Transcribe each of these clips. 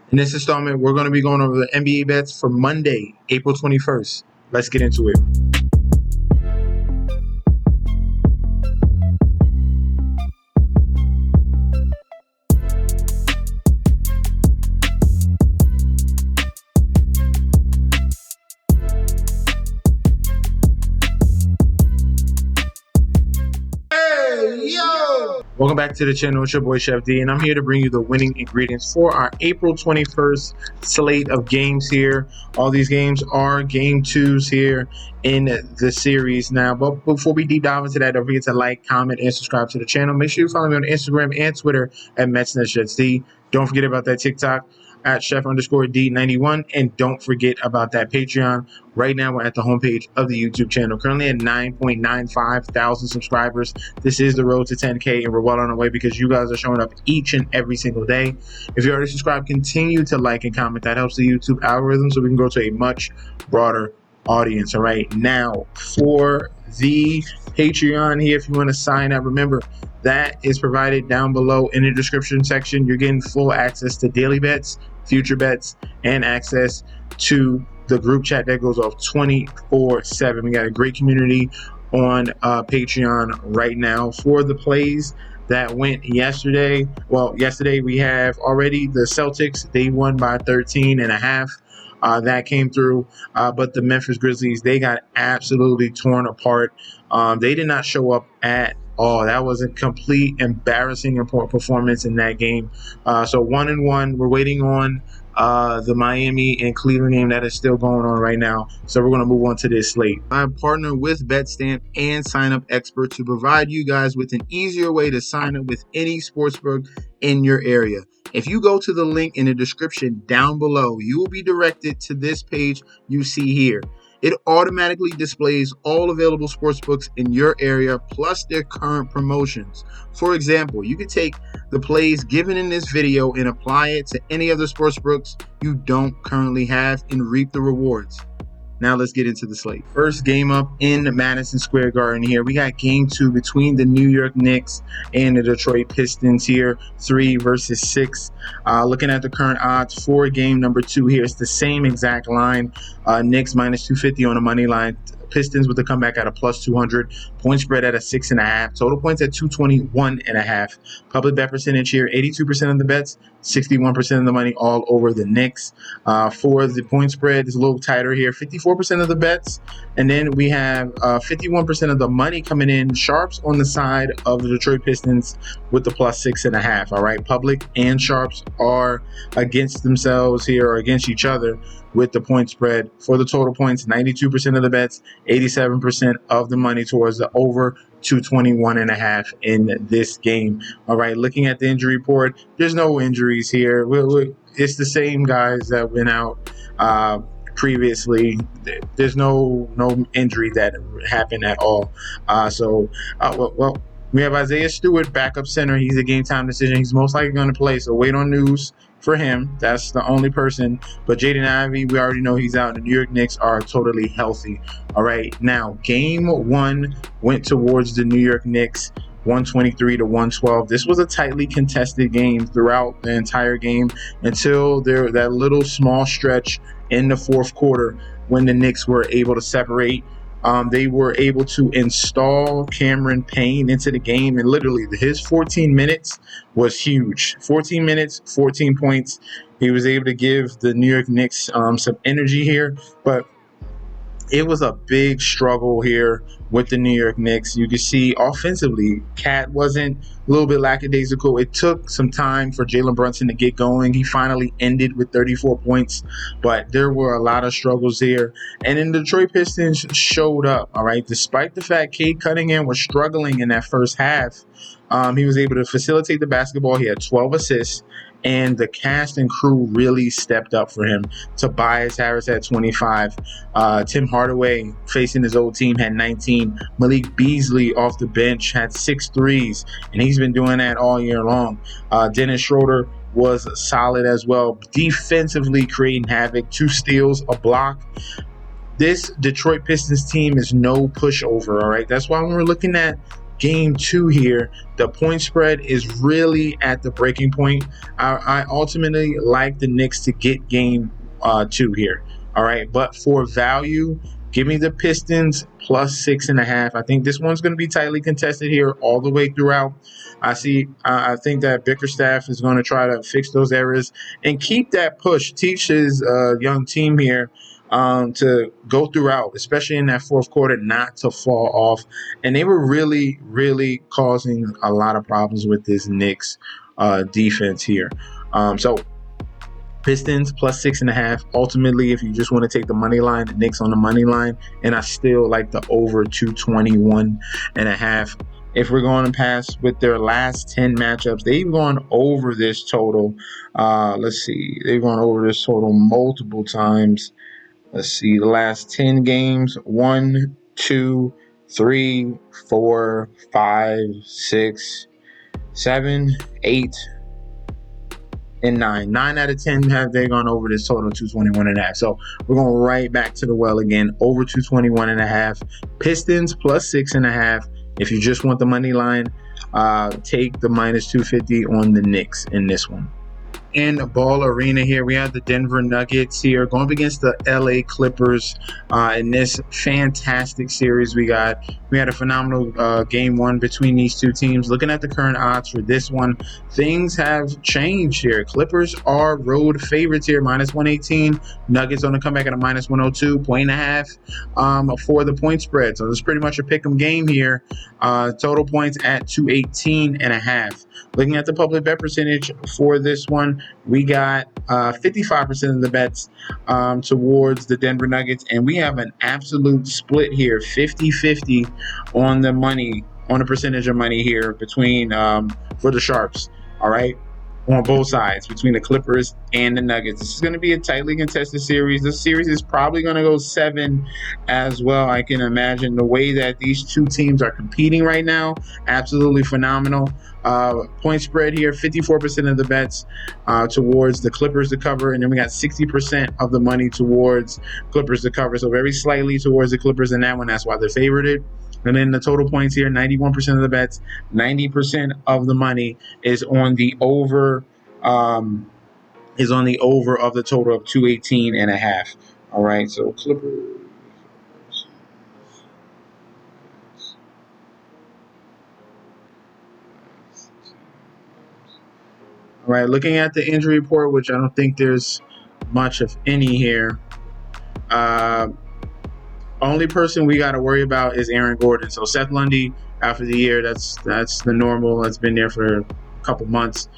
In this installment, we're going to be going over the NBA bets for Monday, April 21st. Let's get into it. Welcome back to the channel. It's your boy Chef D, and I'm here to bring you the winning ingredients for our April 21st slate of games here. All these games are game twos here in the series now. But before we deep dive into that, don't forget to like, comment, and subscribe to the channel. Make sure you follow me on Instagram and Twitter at MetsNetShetsD. Don't forget about that TikTok at Chef_D91, and don't forget about that Patreon. Right now we're at the homepage of the YouTube channel, currently at 9.95 thousand subscribers. This is the road to 10K, and we're well on our way because you guys are showing up each and every single day. If you already subscribed, continue to like and comment. That helps the YouTube algorithm so we can go to a much broader audience. All right, now for the Patreon here, if you want to sign up, remember that is provided down below in the description section. You're getting full access to daily bets, future bets, and access to the group chat that goes off 24/7. We got a great community on Patreon right now. For the plays that went yesterday, yesterday we have already the Celtics. They won by 13.5. That came through, but the Memphis Grizzlies, they got absolutely torn apart. They did not show up at all. That was a complete embarrassing performance in that game. So 1-1. We're waiting on the Miami and Cleveland game that is still going on right now. So we're going to move on to this slate. I'm partnered with BetStamp and SIGNUP Expert to provide you guys with an easier way to sign up with any sportsbook in your area. If you go to the link in the description down below, you will be directed to this page you see here. It automatically displays all available sportsbooks in your area plus their current promotions. For example, you could take the plays given in this video and apply it to any other sportsbooks you don't currently have and reap the rewards. Now let's get into the slate. First game up in Madison Square Garden here. We got game 2 between the New York Knicks and the Detroit Pistons here, 3 versus 6. Looking at the current odds for game number 2 here, it's the same exact line. Knicks minus 250 on the money line. Pistons with the comeback at a plus 200. Point spread at a 6.5. Total points at 221.5. Public bet percentage here, 82% of the bets, 61% of the money all over the Knicks. For the point spread, it's a little tighter here, 54% of the bets. And then we have 51% of the money coming in. Sharps on the side of the Detroit Pistons with the plus 6.5. All right, public and sharps are against themselves here, or against each other with the point spread. For the total points, 92% of the bets, 87% of the money towards the over 221.5 in this game. All right, looking at the injury report, there's no injuries here. It's the same guys that went out previously. There's no injury that happened at all. We have Isaiah Stewart, backup center. He's a game time decision. He's most likely going to play, so wait on news for him. That's the only person. But Jaden Ivey, we already know he's out. The New York Knicks are totally healthy. All right, now game 1 went towards the New York Knicks, 123-112. This was a tightly contested game throughout the entire game until that little small stretch in the fourth quarter when the Knicks were able to separate. They were able to install Cameron Payne into the game, and literally his 14 minutes was huge. 14 minutes, 14 points. He was able to give the New York Knicks some energy here, but it was a big struggle here with the New York Knicks. You can see offensively, Cat wasn't a little bit lackadaisical. It took some time for Jalen Brunson to get going. He finally ended with 34 points, but there were a lot of struggles here. And then the Detroit Pistons showed up, all right? Despite the fact Cade Cunningham was struggling in that first half, he was able to facilitate the basketball. He had 12 assists. And the cast and crew really stepped up for him. Tobias Harris had 25. Tim Hardaway, facing his old team, had 19. Malik Beasley off the bench had 6 threes, and he's been doing that all year long. Dennis Schroeder was solid as well, defensively creating havoc. 2 steals, a block. This Detroit Pistons team is no pushover, all right? That's why when we're looking at game 2 here, the point spread is really at the breaking point. I ultimately like the Knicks to get game 2 here. All right, but for value, give me the Pistons plus 6.5. I think this one's going to be tightly contested here all the way throughout. I think that Bickerstaff is going to try to fix those errors and keep that push. Teach his young team here to go throughout, especially in that fourth quarter, not to fall off. And they were really, really causing a lot of problems with this Knicks defense here. So Pistons plus 6.5. Ultimately, if you just want to take the money line, the Knicks on the money line, and I still like the over 221.5. If we're going to pass with their last 10 matchups, they've gone over this total. Let's see. They've gone over this total multiple times. Let's see. The last 10 games. 1, 2, 3, 4, 5, 6, 7, 8, and 9. 9 out of 10 have they gone over this total 221.5. So we're going right back to the well again. Over 221.5. Pistons plus 6.5. If you just want the money line, take the minus 250 on the Knicks in this one. In Ball Arena here, we have the Denver Nuggets here going up against the LA Clippers in this fantastic series we had a phenomenal game 1 between these two teams. Looking at the current odds for this one, things have changed here. Clippers are road favorites here, minus 118. Nuggets on the comeback at a minus 102, 1.5 for the point spread. So it's pretty much a pick'em game here. Total points at 218.5. Looking at the public bet percentage for this one, we got 55% of the bets towards the Denver Nuggets, and we have an absolute split here, 50-50 on the money, on the percentage of money here between for the Sharps. All right, on both sides between the Clippers and the Nuggets. This is going to be a tightly contested series. This series is probably going to go 7 as well. I can imagine the way that these two teams are competing right now. Absolutely phenomenal. Point spread here, 54% of the bets towards the Clippers to cover, and then we got 60% of the money towards Clippers to cover. So very slightly towards the Clippers in that one. That's why they're favorited. And then the total points here, 91% of the bets, 90% of the money is on the over, of the total of 218.5. All right, so Clippers. All right, looking at the injury report, which I don't think there's much of any here. Only person we got to worry about is Aaron Gordon. So Seth Lundy out for the year. That's the normal. That's been there for a couple months.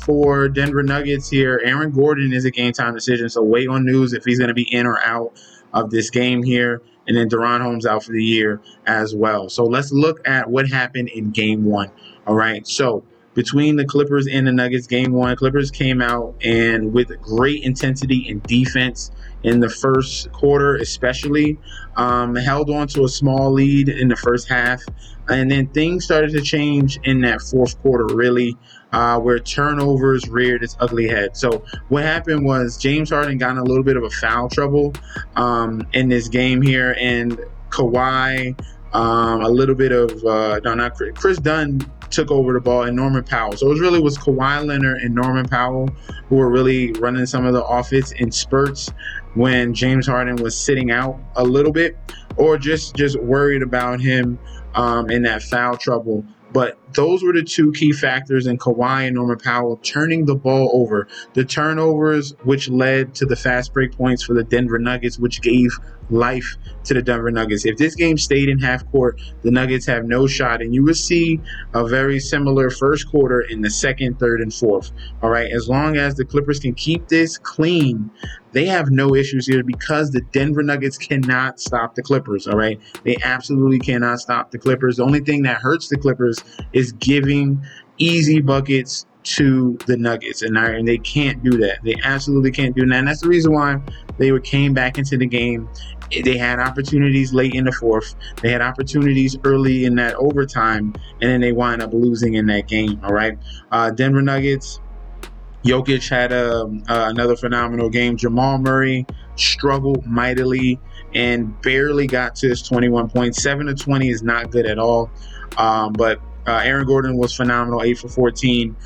For Denver Nuggets here, Aaron Gordon is a game time decision. So wait on news if he's going to be in or out of this game here. And then Deron Holmes out for the year as well. So let's look at what happened in game 1. All right. So between the Clippers and the Nuggets, game 1, Clippers came out and with great intensity and defense in the first quarter, especially held on to a small lead in the first half. And then things started to change in that fourth quarter, really, where turnovers reared its ugly head. So what happened was James Harden got in a little bit of a foul trouble in this game here, and Kawhi, a little bit of Chris Dunn took over the ball, and Norman Powell. So it was Kawhi Leonard and Norman Powell who were really running some of the offense in spurts when James Harden was sitting out a little bit, or just worried about him in that foul trouble. But those were the two key factors in Kawhi and Norman Powell turning the ball over. The turnovers, which led to the fast break points for the Denver Nuggets, which gave life to the Denver Nuggets. If this game stayed in half court, the Nuggets have no shot. And you will see a very similar first quarter in the second, third, and fourth. All right, as long as the Clippers can keep this clean, they have no issues here because the Denver Nuggets cannot stop the Clippers, all right? They absolutely cannot stop the Clippers. The only thing that hurts the Clippers is giving easy buckets to the Nuggets, and they can't do that. They absolutely can't do that, and that's the reason why they came back into the game. They had opportunities late in the fourth. They had opportunities early in that overtime, and then they wind up losing in that game, all right? Denver Nuggets, Jokic had another phenomenal game. Jamal Murray struggled mightily and barely got to his 21 points. 7 of 20 is not good at all. But Aaron Gordon was phenomenal, 8 for 14.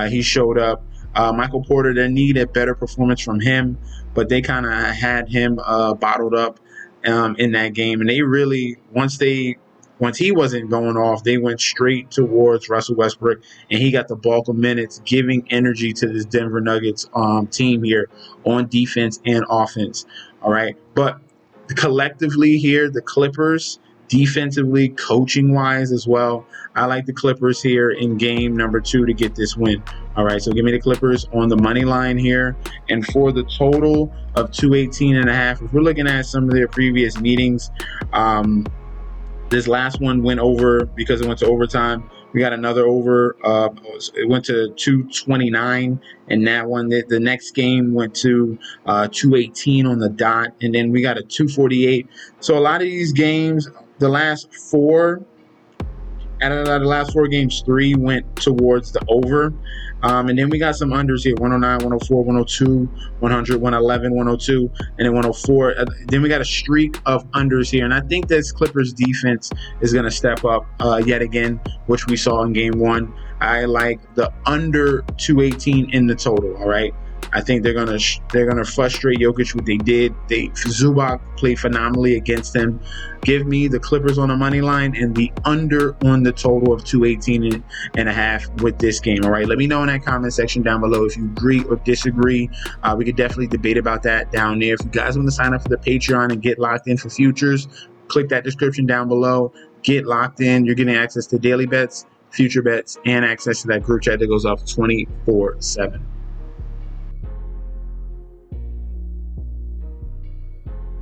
He showed up. Michael Porter, they needed better performance from him, but they kind of had him bottled up in that game. And they really, once he wasn't going off, they went straight towards Russell Westbrook, and he got the bulk of minutes, giving energy to this Denver Nuggets team here on defense and offense. All right. But collectively here, the Clippers, defensively, coaching-wise as well, I like the Clippers here in game number 2 to get this win. All right, so give me the Clippers on the money line here. And for the total of 218.5, if we're looking at some of their previous meetings, this last one went over because it went to overtime. We got another over. It went to 229, and that one, the next game went to 218 on the dot, and then we got a 248. So a lot of these games, the last 4 games, 3 went towards the over. And then we got some unders here, 109, 104, 102, 100, 111, 102, and then 104. Then we got a streak of unders here. And I think this Clippers defense is going to step up yet again, which we saw in game 1. I like the under 218 in the total, all right? I think they're gonna frustrate Jokic what they did. Zubac played phenomenally against them. Give me the Clippers on the money line and the under on the total of 218.5 with this game. All right, let me know in that comment section down below if you agree or disagree. We could definitely debate about that down there. If you guys want to sign up for the Patreon and get locked in for futures, click that description down below. Get locked in. You're getting access to daily bets, future bets, and access to that group chat that goes off 24/7.